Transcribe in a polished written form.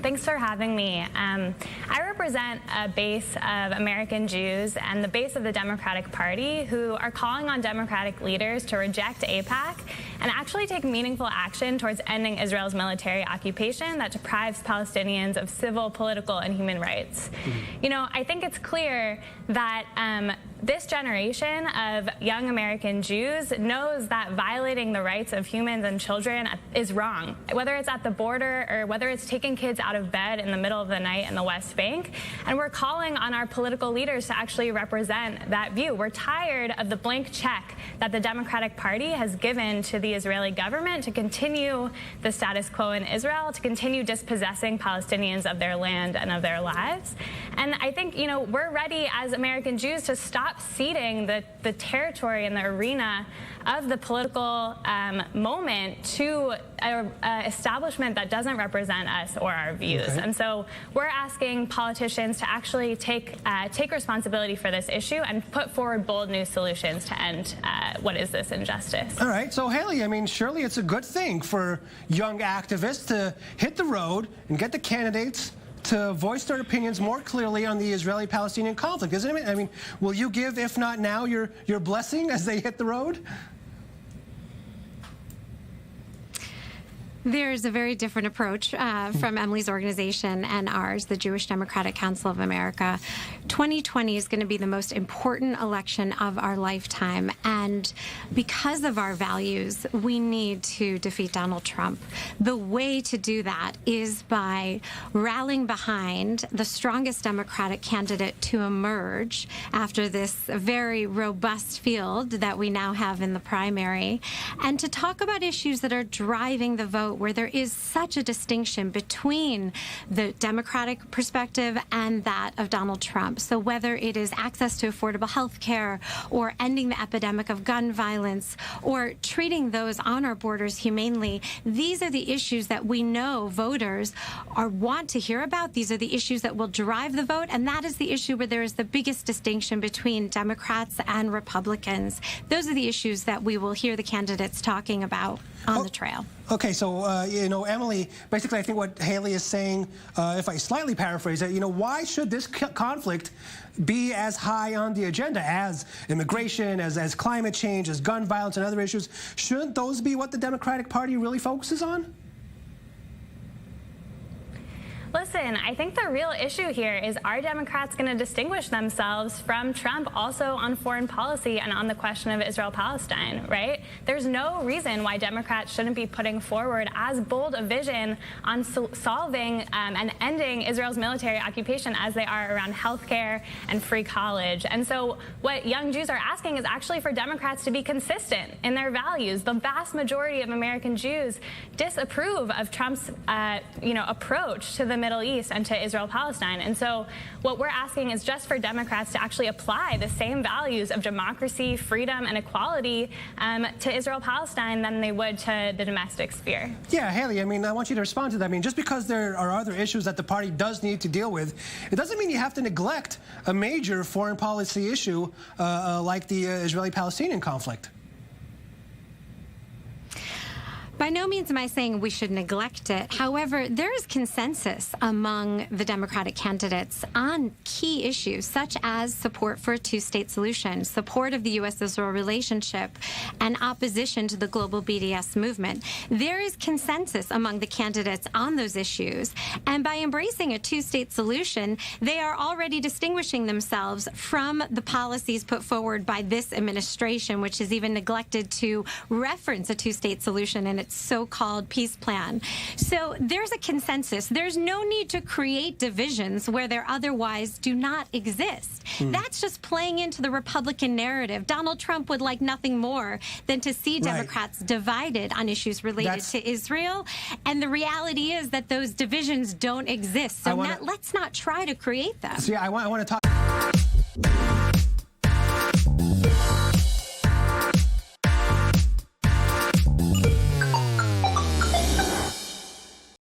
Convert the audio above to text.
Thanks for having me. I represent a base of American Jews and the base of the Democratic Party who are calling on Democratic leaders to reject AIPAC and actually take meaningful action towards ending Israel's military occupation that deprives Palestinians of civil, political, and human rights. You know, I think it's clear that this generation of young American Jews knows that violating the rights of humans and children is wrong, whether it's at the border or whether it's taking kids out of bed in the middle of the night in the West Bank. And we're calling on our political leaders to actually represent that view. We're tired of the blank check that the Democratic Party has given to the Israeli government to continue the status quo in Israel, to continue dispossessing Palestinians of their land and of their lives. And I think, you know, we're ready as American Jews to stop ceding the territory and the arena of the political moment to an establishment that doesn't represent us or our views. Okay. And so we're asking politicians to actually take responsibility for this issue and put forward bold new solutions to end what is this injustice. All right. So, Halie, I mean, surely it's a good thing for young activists to hit the road and get the candidates to voice their opinions more clearly on the Israeli-Palestinian conflict, isn't it? I mean, will you give, if not now, your blessing as they hit the road? There's a very different approach from Emily's organization and ours, the Jewish Democratic Council of America. 2020 is going to be the most important election of our lifetime, and because of our values, we need to defeat Donald Trump. The way to do that is by rallying behind the strongest Democratic candidate to emerge after this very robust field that we now have in the primary, and to talk about issues that are driving the vote, where there is such a distinction between the Democratic perspective and that of Donald Trump. So whether it is access to affordable health care, or ending the epidemic of gun violence, or treating those on our borders humanely, these are the issues that we know voters want to hear about. These are the issues that will drive the vote, and that is the issue where there is the biggest distinction between Democrats and Republicans. Those are the issues that we will hear the candidates talking about on the trail. Okay, so, you know, Emily, basically I think what Halie is saying, if I slightly paraphrase it, you know, why should this conflict be as high on the agenda as immigration, as climate change, as gun violence and other issues? Shouldn't those be what the Democratic Party really focuses on? Listen, I think the real issue here is, are Democrats going to distinguish themselves from Trump also on foreign policy and on the question of Israel-Palestine, right? There's no reason why Democrats shouldn't be putting forward as bold a vision on solving and ending Israel's military occupation as they are around health care and free college. And so what young Jews are asking is actually for Democrats to be consistent in their values. The vast majority of American Jews disapprove of Trump's approach to the Middle East and to Israel-Palestine. And so what we're asking is just for Democrats to actually apply the same values of democracy, freedom, and equality to Israel-Palestine than they would to the domestic sphere. Yeah, Halie, I mean, I want you to respond to that. I mean, just because there are other issues that the party does need to deal with, it doesn't mean you have to neglect a major foreign policy issue like the Israeli-Palestinian conflict. By no means am I saying we should neglect it. However, there is consensus among the Democratic candidates on key issues, such as support for a two-state solution, support of the U.S.-Israel relationship, and opposition to the global BDS movement. There is consensus among the candidates on those issues, and by embracing a two-state solution, they are already distinguishing themselves from the policies put forward by this administration, which has even neglected to reference a two-state solution in its so-called peace plan. So there's a consensus. There's no need to create divisions where there otherwise do not exist. That's just playing into the Republican narrative. Donald Trump would like nothing more than to see Democrats divided on issues related to Israel. And the reality is that those divisions don't exist. So let's not try to create them. So yeah, I want to talk.